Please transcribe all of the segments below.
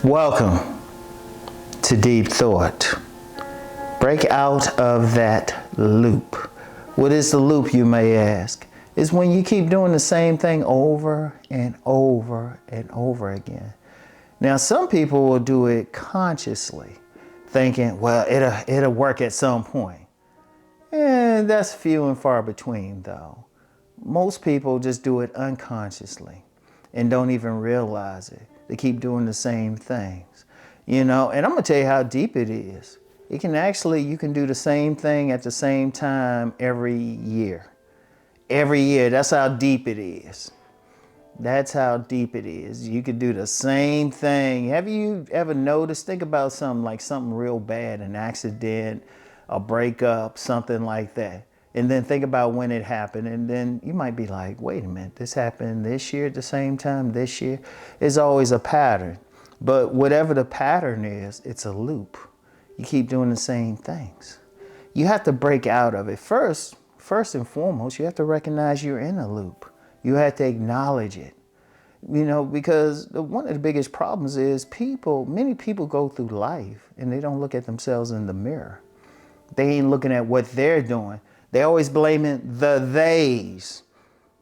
Welcome to Deep Thought. Break out of that loop. What is the loop, you may ask? It's when you keep doing the same thing over and over and over again. Now, some people will do it consciously, thinking, well, it'll work at some point. And that's few and far between, though. Most people just do it unconsciously and don't even realize it. They keep doing the same things, and I'm gonna tell you how deep it is. You can do the same thing at the same time every year. Every year, that's how deep it is. That's how deep it is. You could do the same thing. Have you ever noticed, think about something real bad, an accident, a breakup, something like that. And then think about when it happened. And then you might be like, wait a minute, this happened this year at the same time this year. It's always a pattern. But whatever the pattern is, it's a loop. You keep doing the same things. You have to break out of it. First and foremost, you have to recognize you're in a loop. You have to acknowledge it. Because one of the biggest problems is many people go through life and they don't look at themselves in the mirror. They ain't looking at what they're doing. They always blaming the theys.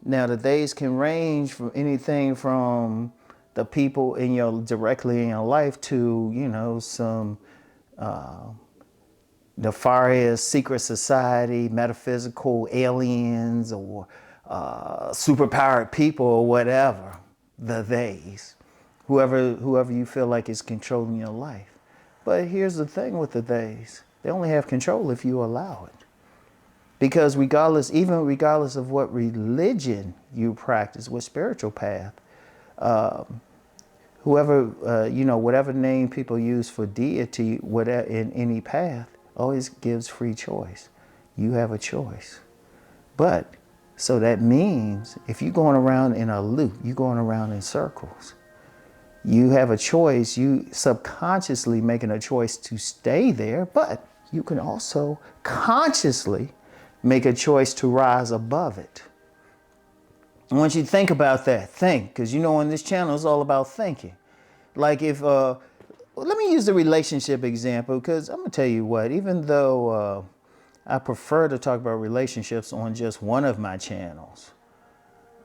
Now, the theys can range from anything from the people directly in your life to, some nefarious secret society, metaphysical aliens, or superpowered people, or whatever. The theys. Whoever you feel like is controlling your life. But here's the thing with the theys. They only have control if you allow it. Because regardless of what religion you practice, what spiritual path, whatever name people use for deity, whatever in any path, always gives free choice. You have a choice. But, so that means if you're going around in a loop, you're going around in circles. You have a choice. You subconsciously making a choice to stay there, but you can also consciously make a choice to rise above it. I want you to think about that. Because on this channel, it's all about thinking. Like let me use the relationship example, because I'm going to tell you what, even though I prefer to talk about relationships on just one of my channels,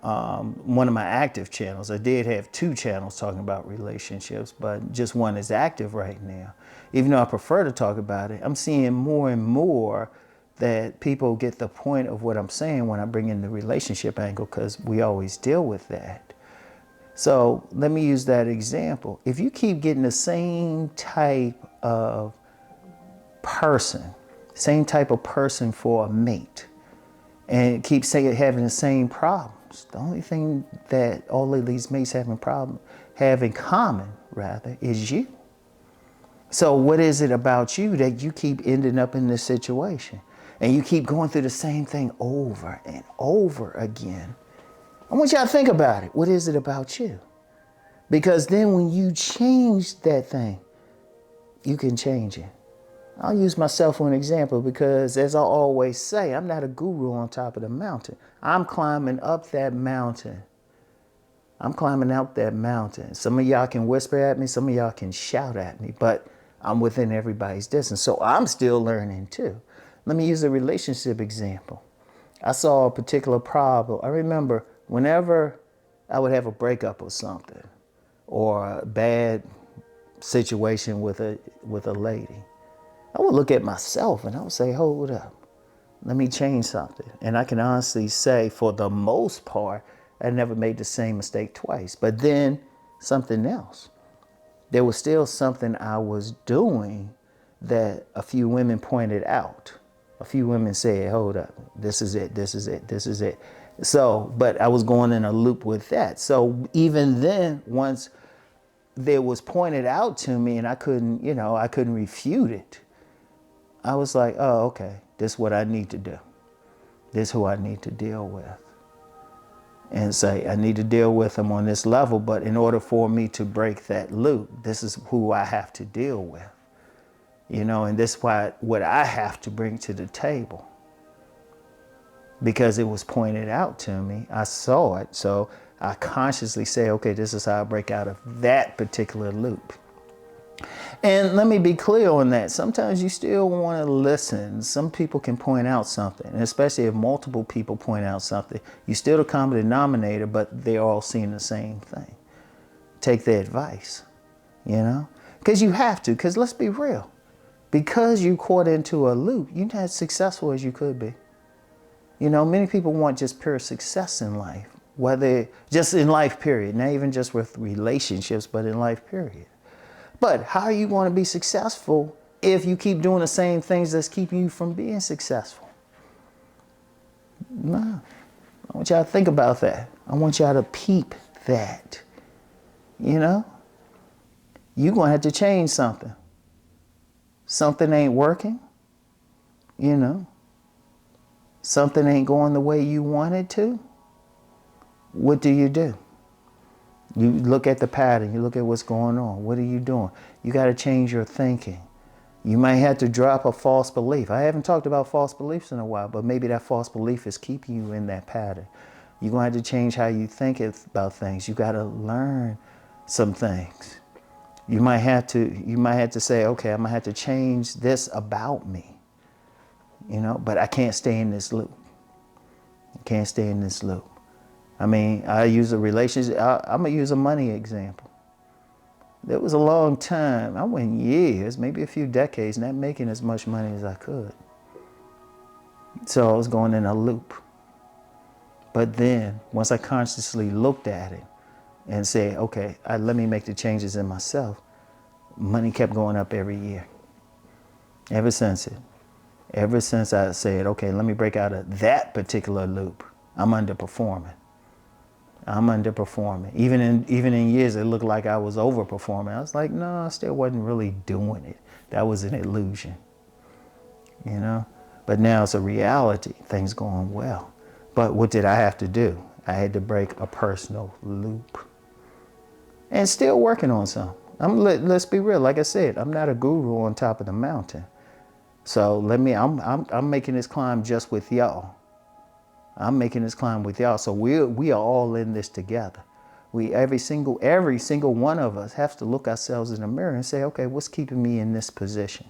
one of my active channels. I did have 2 channels talking about relationships, but just one is active right now. Even though I prefer to talk about it, I'm seeing more and more that people get the point of what I'm saying when I bring in the relationship angle, because we always deal with that. So let me use that example. If you keep getting the same type of person for a mate, and keep having the same problems, the only thing that all of these mates have in common is you. So what is it about you that you keep ending up in this situation? And you keep going through the same thing over and over again. I want y'all to think about it. What is it about you? Because then when you change that thing, you can change it. I'll use myself for an example, because as I always say, I'm not a guru on top of the mountain. I'm climbing up that mountain. I'm climbing out that mountain. Some of y'all can whisper at me. Some of y'all can shout at me. But I'm within everybody's distance. So I'm still learning too. Let me use a relationship example. I saw a particular problem. I remember whenever I would have a breakup or something, or a bad situation with a lady, I would look at myself and I would say, hold up, let me change something. And I can honestly say, for the most part, I never made the same mistake twice. But then something else. There was still something I was doing that a few women pointed out. A few women said, hold up, this is it. So, but I was going in a loop with that. So even then, once there was pointed out to me and I couldn't refute it, I was like, oh, okay, this is what I need to do. This is who I need to deal with. And say, I need to deal with them on this level, but in order for me to break that loop, this is who I have to deal with. And this is what I have to bring to the table. Because it was pointed out to me, I saw it, so I consciously say, okay, this is how I break out of that particular loop. And let me be clear on that. Sometimes you still want to listen. Some people can point out something, and especially if multiple people point out something, you still the common denominator, but they're all seeing the same thing. Take their advice, you know? Because you have to, because let's be real. Because you caught into a loop, you're not as successful as you could be. You know, many people want just pure success in life, whether just in life, period, not even just with relationships, but in life, period. But how are you going to be successful if you keep doing the same things that's keeping you from being successful? No. I want y'all to think about that. I want y'all to peep that. You know? You're going to have to change something. Something ain't working. You know? Something ain't going the way you want it to. What do? You look at the pattern. You look at what's going on. What are you doing? You got to change your thinking. You might have to drop a false belief. I haven't talked about false beliefs in a while, but maybe that false belief is keeping you in that pattern. You're going to have to change how you think about things. You got to learn some things. You might have to say, okay, I'm going to have to change this about me. You know, but I can't stay in this loop. I can't stay in this loop. I mean, I use a relationship. I'm going to use a money example. There was a long time, I went years, maybe a few decades, not making as much money as I could. So I was going in a loop. But then, once I consciously looked at it and said, okay, let me make the changes in myself, money kept going up every year. Ever since I said, okay, let me break out of that particular loop, I'm underperforming. Even in years, it looked like I was overperforming. I was like, no, I still wasn't really doing it. That was an illusion, you know? But now it's a reality, things going well. But what did I have to do? I had to break a personal loop. And still working on some. Let's be real, like I said, I'm not a guru on top of the mountain. So I'm making this climb just with y'all. I'm making this climb with y'all. So we are all in this together. Every single one of us have to look ourselves in the mirror and say, okay, what's keeping me in this position?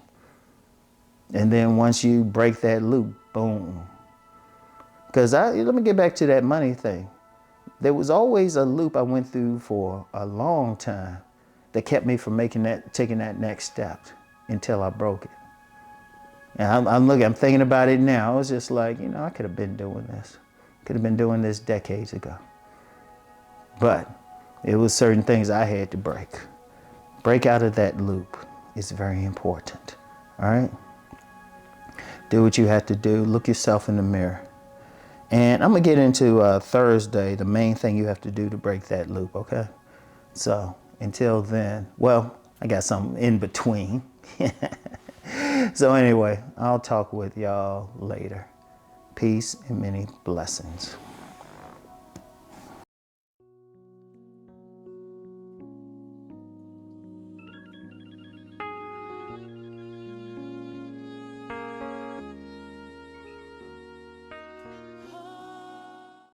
And then once you break that loop, boom. Because let me get back to that money thing. There was always a loop I went through for a long time that kept me from taking that next step until I broke it. And I'm thinking about it now. I was just like, you know, I could have been doing this. Could have been doing this decades ago. But it was certain things I had to break. Break out of that loop is very important. All right? Do what you have to do. Look yourself in the mirror. And I'm going to get into Thursday, the main thing you have to do to break that loop, okay? So until then, well, I got something in between. So anyway, I'll talk with y'all later. Peace and many blessings.